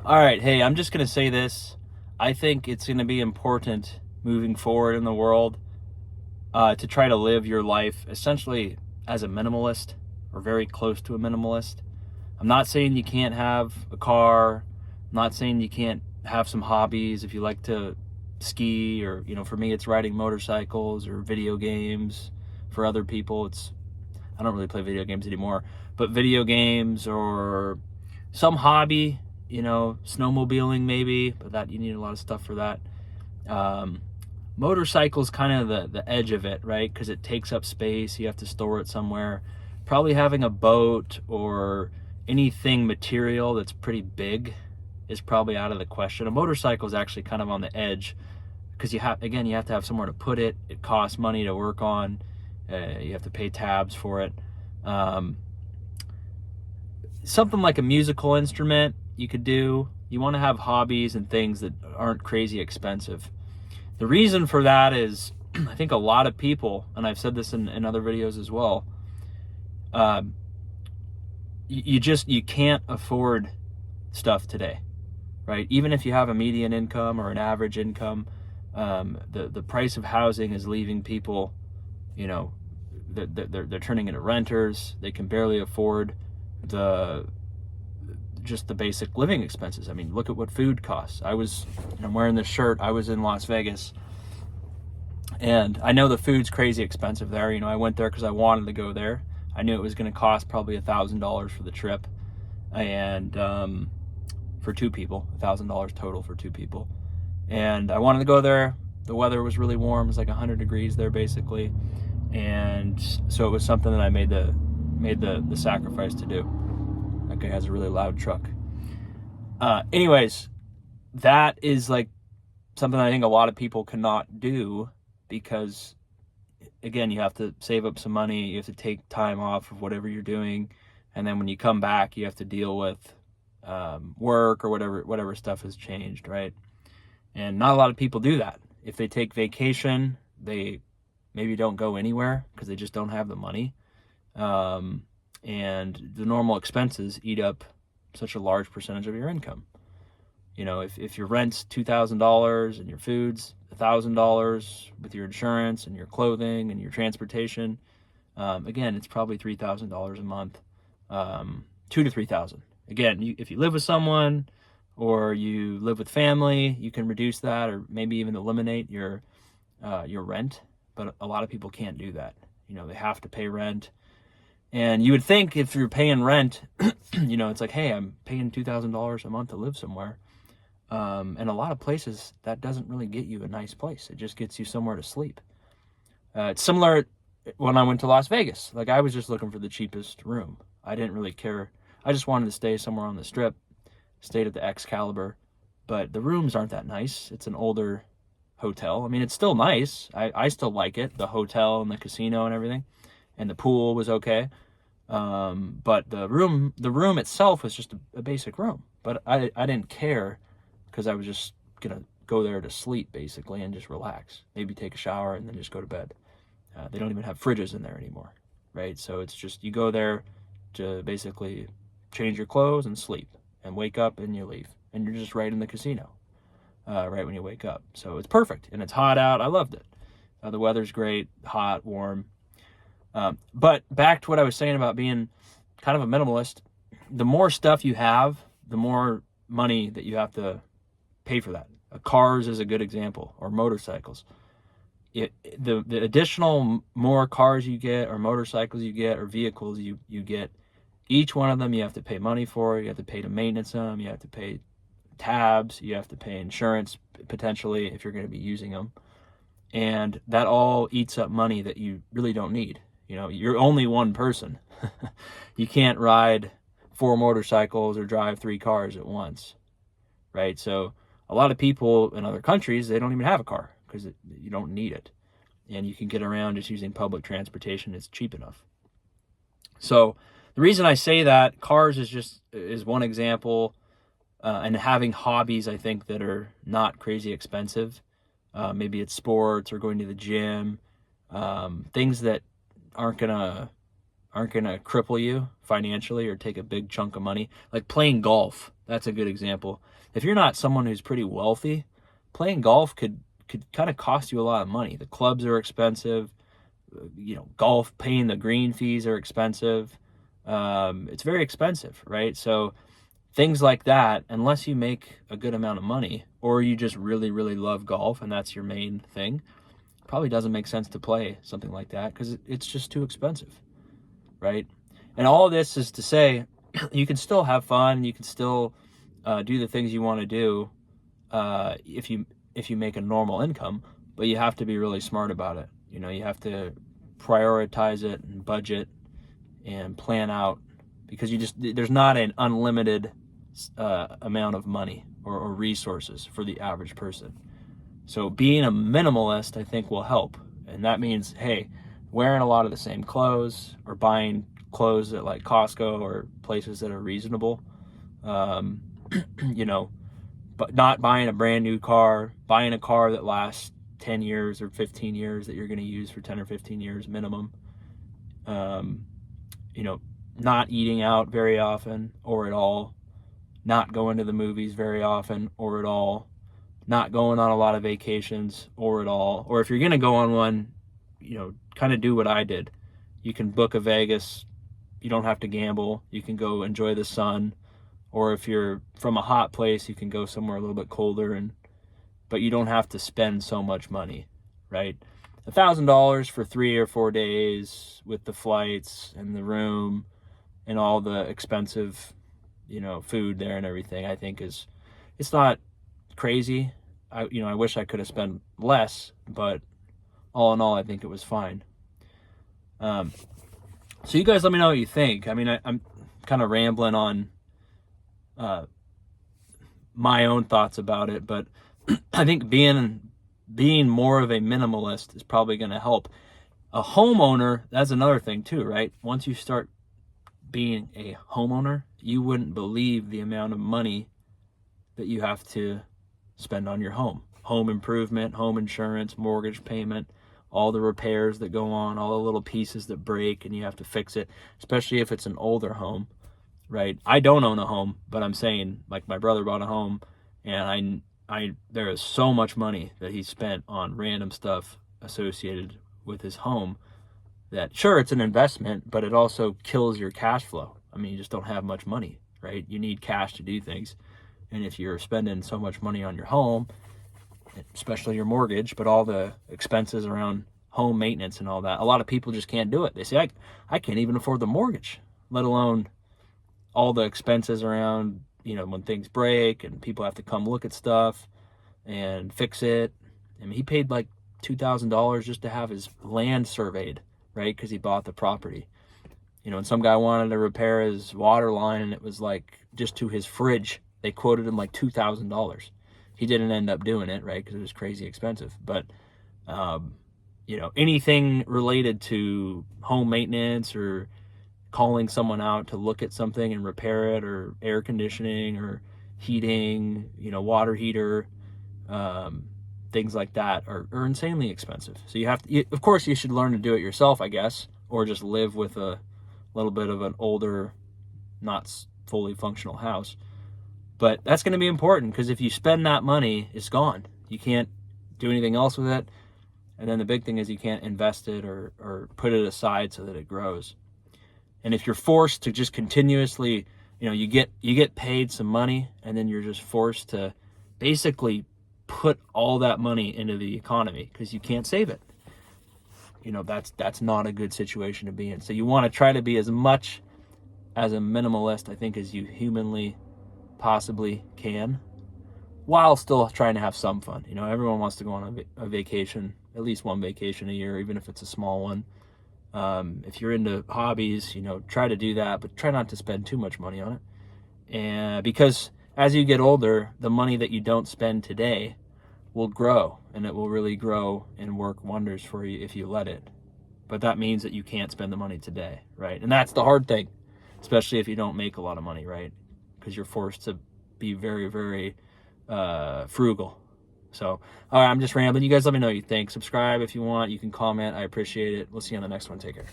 All right, hey, I'm just going to say this. I think it's going to be important moving forward in the world to try to live your life essentially as a minimalist or very close to a minimalist. I'm not saying you can't have a car. I'm not saying you can't have some hobbies if you like to ski or, for me, it's riding motorcycles or video games. For other people, I don't really play video games anymore, but video games or some hobby, snowmobiling maybe, but that you need a lot of stuff for that. Um, Motorcycle's kind of the edge of it, right? Because it takes up space. You have to store it somewhere. Probably having a boat or anything material that's pretty big is probably out of the question. A motorcycle is actually kind of on the edge because you have to have somewhere to put it. It costs money to work on. You have to pay tabs for it. Something like a musical instrument you could do. You want to have hobbies and things that aren't crazy expensive. The reason for that is I think a lot of people, and I've said this in other videos as well, you can't afford stuff today, right? Even if you have a median income or an average income, the price of housing is leaving people, they're turning into renters. They can barely afford the basic living expenses. I mean, look at what food costs. I'm wearing this shirt. I was in Las Vegas, and I know the food's crazy expensive there. I went there because I wanted to go there. I knew it was going to cost probably $1,000 for the trip, and for two people, $1,000 total for two people. And I wanted to go there. The weather was really warm. It was like 100 degrees there, basically. And so it was something that I made the sacrifice to do. That guy has a really loud truck. Anyways, that is like something I think a lot of people cannot do because, again, you have to save up some money. You have to take time off of whatever you're doing. And then when you come back, you have to deal with work or whatever stuff has changed, right? And not a lot of people do that. If they take vacation, they maybe don't go anywhere because they just don't have the money. And the normal expenses eat up such a large percentage of your income. If your rent's $2,000 and your food's $1,000 with your insurance and your clothing and your transportation, again, it's probably $3,000 a month, $2,000 to $3,000. Again, if you live with someone or you live with family, you can reduce that or maybe even eliminate your rent. But a lot of people can't do that. They have to pay rent. And you would think if you're paying rent, it's like, hey, I'm paying $2,000 a month to live somewhere. And a lot of places, that doesn't really get you a nice place. It just gets you somewhere to sleep. It's similar when I went to Las Vegas. Like, I was just looking for the cheapest room. I didn't really care. I just wanted to stay somewhere on the Strip. Stayed at the Excalibur. But the rooms aren't that nice. It's an older hotel. I mean, it's still nice. I still like it, the hotel and the casino and everything, and the pool was okay. But the room itself was just a basic room. But I didn't care because I was just gonna go there to sleep basically and just relax, maybe take a shower and then just go to bed. They don't even have fridges in there anymore, right? So it's just you go there to basically change your clothes and sleep and wake up and you leave and you're just right in the casino. Right when you wake up. So it's perfect. And it's hot out. I loved it. The weather's great, hot, warm. But back to what I was saying about being kind of a minimalist, the more stuff you have, the more money that you have to pay for that. Cars is a good example, or motorcycles. The additional more cars you get, or motorcycles you get, or vehicles you get, each one of them you have to pay money for. You have to pay to maintenance them. You have to pay tabs. You have to pay insurance potentially if you're going to be using them. And that all eats up money that you really don't need. You're only one person. You can't ride 4 motorcycles or drive 3 cars at once, right? So a lot of people in other countries, they don't even have a car because you don't need it. And you can get around just using public transportation. It's cheap enough. So the reason I say that, cars is one example, and having hobbies, I think, that are not crazy expensive. Maybe it's sports or going to the gym, things that aren't going to aren't going to cripple you financially or take a big chunk of money. Like playing golf, that's a good example. If you're not someone who's pretty wealthy, playing golf could kind of cost you a lot of money. The clubs are expensive. Golf, paying the green fees are expensive. It's very expensive, right? So things like that, unless you make a good amount of money or you just really, really love golf and that's your main thing, probably doesn't make sense to play something like that because it's just too expensive, right? And all of this is to say you can still have fun. You can still do the things you want to do if you make a normal income, but you have to be really smart about it. You have to prioritize it and budget and plan out, because there's not an unlimited amount of money or resources for the average person. So being a minimalist, I think, will help. And that means, hey, wearing a lot of the same clothes or buying clothes at like Costco or places that are reasonable, but not buying a brand new car, buying a car that lasts 10 years or 15 years that you're going to use for 10 or 15 years minimum. Not eating out very often or at all, not going to the movies very often or at all, not going on a lot of vacations or at all. Or if you're going to go on one, kind of do what I did. You can book a Vegas. You don't have to gamble. You can go enjoy the sun. Or if you're from a hot place, you can go somewhere a little bit colder, but you don't have to spend so much money, right? $1,000 for 3 or 4 days with the flights and the room and all the expensive, food there and everything, I think it's not crazy. I wish I could have spent less, but all in all, I think it was fine. So you guys let me know what you think. I mean, I'm kind of rambling on my own thoughts about it, but I think being more of a minimalist is probably going to help. A homeowner, that's another thing too, right? Once you start being a homeowner, you wouldn't believe the amount of money that you have to spend on your home. Home improvement, home insurance, mortgage payment, all the repairs that go on, all the little pieces that break and you have to fix it, especially if it's an older home, right? I don't own a home, but I'm saying, like, my brother bought a home, and there is so much money that he spent on random stuff associated with his home that, sure, it's an investment, but it also kills your cash flow. I mean, you just don't have much money, right? You need cash to do things. And if you're spending so much money on your home, especially your mortgage, but all the expenses around home maintenance and all that, a lot of people just can't do it. They say, I can't even afford the mortgage, let alone all the expenses around, when things break and people have to come look at stuff and fix it. I mean, he paid like $2,000 just to have his land surveyed, right? Because he bought the property. And some guy wanted to repair his water line, and it was like just to his fridge. They quoted him like $2,000. He didn't end up doing it, right? Because it was crazy expensive. But, anything related to home maintenance or calling someone out to look at something and repair it, or air conditioning or heating, water heater, things like that are insanely expensive. So of course you should learn to do it yourself, I guess, or just live with a little bit of an older, not fully functional house. But that's going to be important, because if you spend that money, it's gone. You can't do anything else with it. And then the big thing is you can't invest it or put it aside so that it grows. And if you're forced to just continuously, you get paid some money, and then you're just forced to basically put all that money into the economy because you can't save it. That's not a good situation to be in. So you want to try to be as much as a minimalist, I think, as you humanly possibly can, while still trying to have some fun. Everyone wants to go on a vacation, at least one vacation a year, even if it's a small one. If you're into hobbies, try to do that, but try not to spend too much money on it. And because as you get older, the money that you don't spend today will grow, and it will really grow and work wonders for you if you let it. But that means that you can't spend the money today, right? And that's the hard thing, especially if you don't make a lot of money, right? Because you're forced to be very, very frugal. So, all right, I'm just rambling. You guys let me know what you think. Subscribe if you want. You can comment. I appreciate it. We'll see you on the next one. Take care.